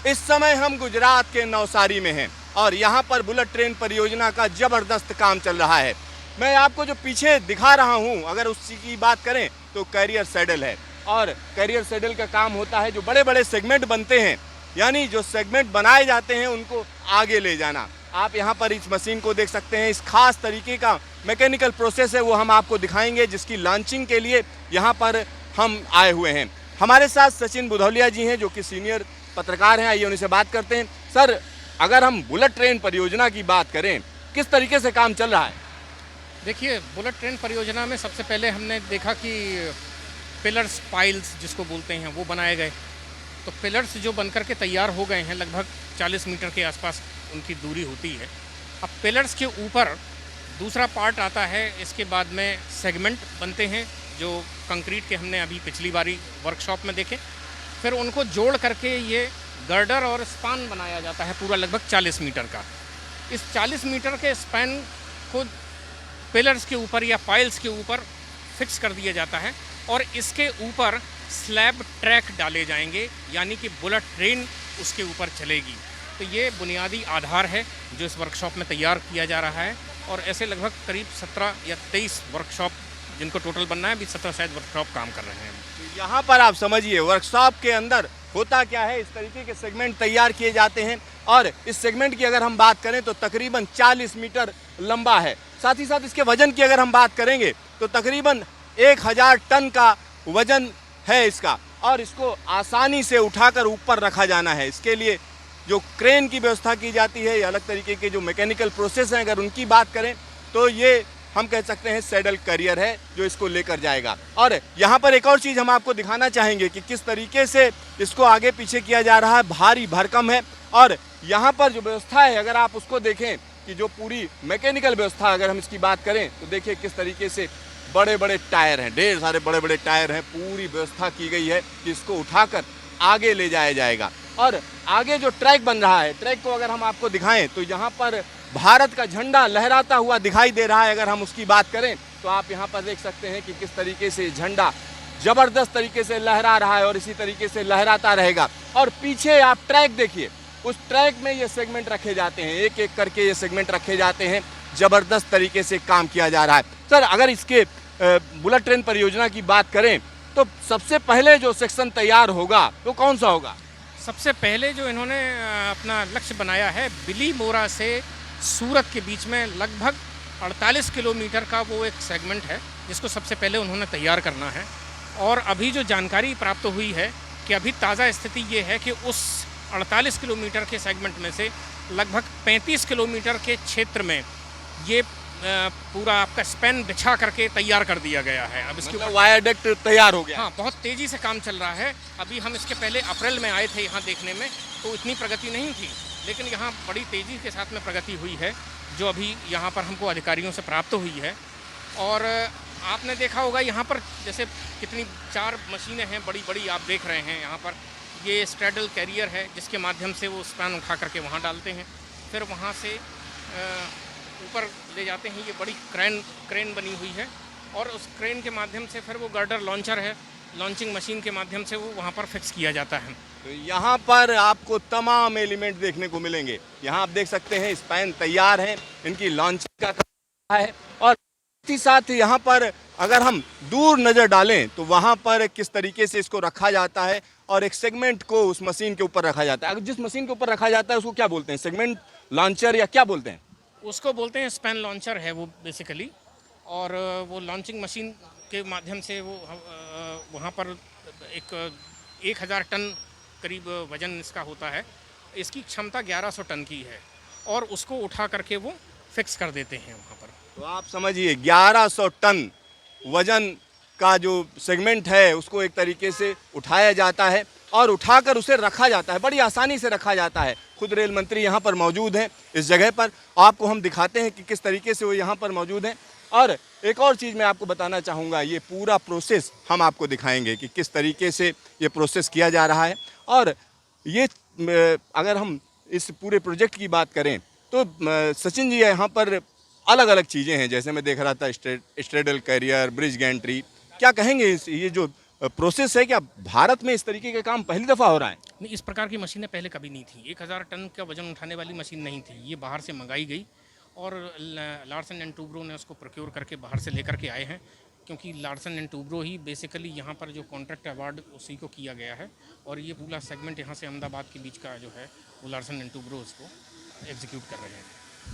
इस समय हम गुजरात के नवसारी में हैं और यहाँ पर बुलेट ट्रेन परियोजना का ज़बरदस्त काम चल रहा है। मैं आपको जो पीछे दिखा रहा हूँ, अगर उसी की बात करें तो कैरियर सैडल है और कैरियर सैडल का काम होता है जो बड़े बड़े सेगमेंट बनते हैं, यानी जो सेगमेंट बनाए जाते हैं उनको आगे ले जाना। आप यहाँ पर इस मशीन को देख सकते हैं, इस खास तरीके का मैकेनिकल प्रोसेस है वो हम आपको दिखाएंगे, जिसकी लॉन्चिंग के लिए यहाँ पर हम आए हुए हैं। हमारे साथ सचिन बुधौलिया जी हैं जो कि सीनियर पत्रकार हैं, आइए उनसे बात करते हैं। सर, अगर हम बुलेट ट्रेन परियोजना की बात करें, किस तरीके से काम चल रहा है? देखिए, बुलेट ट्रेन परियोजना में सबसे पहले हमने देखा कि पिलर्स, पाइल्स जिसको बोलते हैं, वो बनाए गए। तो पिलर्स जो बनकर के तैयार हो गए हैं, लगभग 40 मीटर के आसपास उनकी दूरी होती है। अब पिलर्स के ऊपर दूसरा पार्ट आता है, इसके बाद में सेगमेंट बनते हैं जो कंक्रीट के हमने अभी पिछली बारी वर्कशॉप में देखे। फिर उनको जोड़ करके ये गर्डर और स्पान बनाया जाता है, पूरा लगभग 40 मीटर का। इस 40 मीटर के स्पैन को पिलर्स के ऊपर या पाइल्स के ऊपर फिक्स कर दिया जाता है और इसके ऊपर स्लैब ट्रैक डाले जाएंगे, यानी कि बुलेट ट्रेन उसके ऊपर चलेगी। तो ये बुनियादी आधार है जो इस वर्कशॉप में तैयार किया जा रहा है और ऐसे लगभग करीब 17 या 23 वर्कशॉप जिनको टोटल बनना है, अभी 17 शायद वर्कशॉप काम कर रहे हैं। यहाँ पर आप समझिए वर्कशॉप के अंदर होता क्या है, इस तरीके के सेगमेंट तैयार किए जाते हैं और इस सेगमेंट की अगर हम बात करें तो तकरीबन 40 मीटर लंबा है। साथ ही साथ इसके वजन की अगर हम बात करेंगे तो तकरीबन 1000 टन का वजन है इसका और इसको आसानी से उठाकर ऊपर रखा जाना है। इसके लिए जो क्रेन की व्यवस्था की जाती है या अलग तरीके के जो मैकेनिकल प्रोसेस हैं, अगर उनकी बात करें तो ये हम कह सकते हैं सैडल कैरियर है जो इसको लेकर जाएगा। और यहाँ पर एक और चीज़ हम आपको दिखाना चाहेंगे कि किस तरीके से इसको आगे पीछे किया जा रहा है। भारी भरकम है और यहाँ पर जो व्यवस्था है, अगर आप उसको देखें कि जो पूरी मैकेनिकल व्यवस्था अगर हम इसकी बात करें तो देखिए किस तरीके से बड़े बड़े टायर हैं, ढेर सारे बड़े बड़े टायर हैं। पूरी व्यवस्था की गई है कि इसको उठाकर आगे ले जाया जाएगा। और आगे जो ट्रैक बन रहा है, ट्रैक को अगर हम आपको दिखाएं तो यहाँ पर भारत का झंडा लहराता हुआ दिखाई दे रहा है। अगर हम उसकी बात करें तो आप यहाँ पर देख सकते हैं कि किस तरीके से झंडा ज़बरदस्त तरीके से लहरा रहा है और इसी तरीके से लहराता रहेगा। और पीछे आप ट्रैक देखिए, उस ट्रैक में ये सेगमेंट रखे जाते हैं, एक एक करके ये सेगमेंट रखे जाते हैं। ज़बरदस्त तरीके से काम किया जा रहा है। सर, अगर इसके बुलेट ट्रेन परियोजना की बात करें तो सबसे पहले जो सेक्शन तैयार होगा वो कौन सा होगा? सबसे पहले जो इन्होंने अपना लक्ष्य बनाया है, बिलीमोरा से सूरत के बीच में लगभग 48 किलोमीटर का वो एक सेगमेंट है जिसको सबसे पहले उन्होंने तैयार करना है। और अभी जो जानकारी प्राप्त हुई है कि अभी ताज़ा स्थिति ये है कि उस 48 किलोमीटर के सेगमेंट में से लगभग 35 किलोमीटर के क्षेत्र में ये पूरा आपका स्पैन बिछा करके तैयार कर दिया गया है। अब इसके मतलब वायरडक्ट तैयार हो गया? हाँ, बहुत तेज़ी से काम चल रहा है। अभी हम इसके पहले अप्रैल में आए थे यहाँ देखने में, तो इतनी प्रगति नहीं थी, लेकिन यहाँ बड़ी तेज़ी के साथ में प्रगति हुई है जो अभी यहाँ पर हमको अधिकारियों से प्राप्त हुई है। और आपने देखा होगा यहाँ पर जैसे कितनी 4 मशीनें हैं बड़ी बड़ी, आप देख रहे हैं यहाँ पर। ये स्ट्रैडल कैरियर है जिसके माध्यम से वो स्पैन उठा करके वहाँ डालते हैं, फिर वहाँ से ऊपर ले जाते हैं। ये बड़ी क्रेन बनी हुई है और उस क्रेन के माध्यम से फिर वो गर्डर लॉन्चर है, लॉन्चिंग मशीन के माध्यम से वो वहाँ पर फिक्स किया जाता है। तो यहाँ पर आपको तमाम एलिमेंट देखने को मिलेंगे। यहाँ आप देख सकते हैं स्पैन तैयार हैं, इनकी लॉन्चिंग का काम है। और साथ ही साथ यहाँ पर अगर हम दूर नज़र डालें तो वहाँ पर किस तरीके से इसको रखा जाता है और एक सेगमेंट को उस मशीन के ऊपर रखा जाता है। अगर जिस मशीन के ऊपर रखा जाता है उसको क्या बोलते हैं, सेगमेंट लॉन्चर या क्या बोलते हैं? उसको बोलते हैं स्पैन लॉन्चर है वो बेसिकली। और वो लॉन्चिंग मशीन के माध्यम से वो वहाँ पर 1000 टन करीब वज़न इसका होता है। इसकी क्षमता 1100 टन की है और उसको उठा करके वो फिक्स कर देते हैं वहाँ पर। तो आप समझिए 1100 टन वजन का जो सेगमेंट है उसको एक तरीके से उठाया जाता है और उठाकर उसे रखा जाता है, बड़ी आसानी से रखा जाता है। खुद रेल मंत्री यहाँ पर मौजूद हैं इस जगह पर, आपको हम दिखाते हैं कि किस तरीके से वो यहाँ पर मौजूद हैं। और एक और चीज़ मैं आपको बताना चाहूँगा, ये पूरा प्रोसेस हम आपको दिखाएंगे कि किस तरीके से ये प्रोसेस किया जा रहा है। और ये अगर हम इस पूरे प्रोजेक्ट की बात करें तो सचिन जी यहाँ पर अलग अलग चीज़ें हैं, जैसे मैं देख रहा था स्ट्रेडल कैरियर, ब्रिज गैंट्री, क्या कहेंगे ये जो प्रोसेस है, क्या भारत में इस तरीके का काम पहली दफ़ा हो रहा है? नहीं, इस प्रकार की मशीनें पहले कभी नहीं थी। 1000 टन का वजन उठाने वाली मशीन नहीं थी, ये बाहर से मंगाई गई और लार्सन एंड टूब्रो ने उसको प्रोक्योर करके बाहर से लेकर के आए हैं, क्योंकि Larsen and Toubro he basically यहाँ पर जो कॉन्ट्रैक्ट अवार्ड उसी को किया गया है और ये पूरा सेगमेंट यहाँ से अहमदाबाद के बीच का जो है वो लार्सन एंड टूब्रो उसको एग्जीक्यूट कर रहे हैं।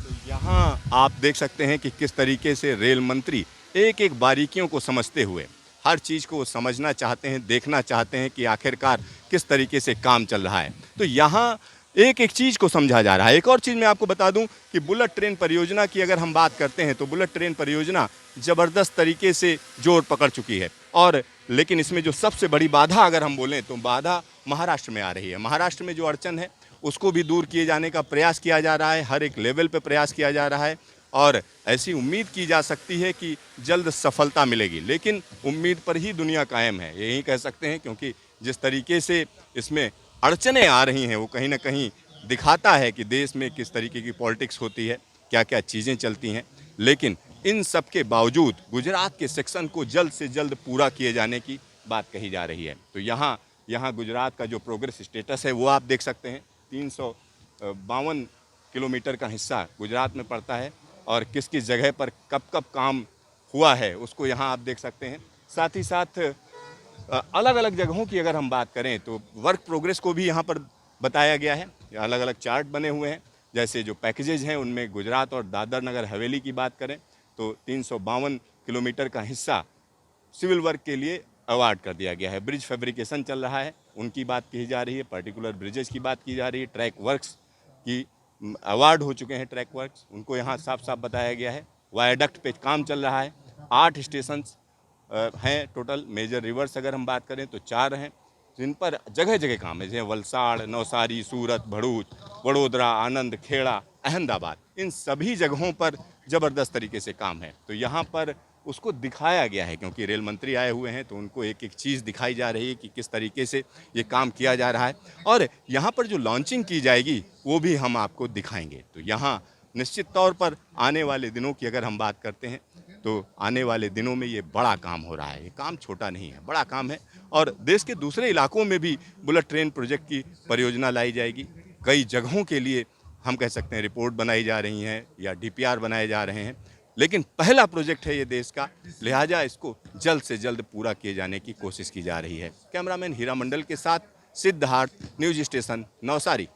तो यहाँ आप देख सकते हैं कि किस तरीके से रेल मंत्री एक एक बारीकियों को समझते हुए हर चीज़ को वो समझना चाहते हैं, देखना चाहते हैं कि आखिरकार किस तरीके से काम चल रहा है। तो यहाँ एक एक चीज़ को समझा जा रहा है। एक और चीज़ मैं आपको बता दूं कि बुलेट ट्रेन परियोजना की अगर हम बात करते हैं तो बुलेट ट्रेन परियोजना ज़बरदस्त तरीके से जोर पकड़ चुकी है और लेकिन इसमें जो सबसे बड़ी बाधा अगर हम बोलें तो बाधा महाराष्ट्र में आ रही है। महाराष्ट्र में जो अड़चन है उसको भी दूर किए जाने का प्रयास किया जा रहा है, हर एक लेवल पे प्रयास किया जा रहा है और ऐसी उम्मीद की जा सकती है कि जल्द सफलता मिलेगी। लेकिन उम्मीद पर ही दुनिया कायम है, यही कह सकते हैं, क्योंकि जिस तरीके से इसमें अड़चनें आ रही हैं वो कहीं ना कहीं दिखाता है कि देश में किस तरीके की पॉलिटिक्स होती है, क्या क्या चीज़ें चलती हैं। लेकिन इन सब के बावजूद गुजरात के सेक्शन को जल्द से जल्द पूरा किए जाने की बात कही जा रही है। तो यहाँ गुजरात का जो प्रोग्रेस स्टेटस है वो आप देख सकते हैं। 352 किलोमीटर का हिस्सा गुजरात में पड़ता है और किस किस जगह पर कब कब काम हुआ है उसको यहाँ आप देख सकते हैं। साथ ही साथ अलग अलग जगहों की अगर हम बात करें तो वर्क प्रोग्रेस को भी यहाँ पर बताया गया है। अलग अलग चार्ट बने हुए हैं, जैसे जो पैकेजेज हैं उनमें गुजरात और दादर नगर हवेली की बात करें तो 352 किलोमीटर का हिस्सा सिविल वर्क के लिए अवार्ड कर दिया गया है। ब्रिज फैब्रिकेशन चल रहा है, उनकी बात की जा रही है, पर्टिकुलर ब्रिजेज की बात की जा रही है, ट्रैक वर्क्स की अवार्ड हो चुके हैं, ट्रैक वर्क्स उनको यहाँ साफ साफ बताया गया है। वायाडक्ट पे काम चल रहा है, 8 स्टेशन हैं टोटल। मेजर रिवर्स अगर हम बात करें तो 4 हैं जिन पर जगह जगह काम है, जैसे वलसाड़, नवसारी, सूरत, भरूच, वडोदरा, आनंद, खेड़ा, अहमदाबाद, इन सभी जगहों पर ज़बरदस्त तरीके से काम है। तो यहाँ पर उसको दिखाया गया है, क्योंकि रेल मंत्री आए हुए हैं तो उनको एक एक चीज़ दिखाई जा रही है कि किस तरीके से ये काम किया जा रहा है और यहाँ पर जो लॉन्चिंग की जाएगी वो भी हम आपको दिखाएंगे। तो यहाँ निश्चित तौर पर आने वाले दिनों की अगर हम बात करते हैं तो आने वाले दिनों में ये बड़ा काम हो रहा है। ये काम छोटा नहीं है, बड़ा काम है और देश के दूसरे इलाकों में भी बुलेट ट्रेन प्रोजेक्ट की परियोजना लाई जाएगी। कई जगहों के लिए हम कह सकते हैं रिपोर्ट बनाई जा रही हैं या DPR बनाए जा रहे हैं, लेकिन पहला प्रोजेक्ट है ये देश का, लिहाजा इसको जल्द से जल्द पूरा किए जाने की कोशिश की जा रही है। कैमरामैन हीरा मंडल के साथ सिद्धार्थ, न्यूज स्टेशन, नवसारी।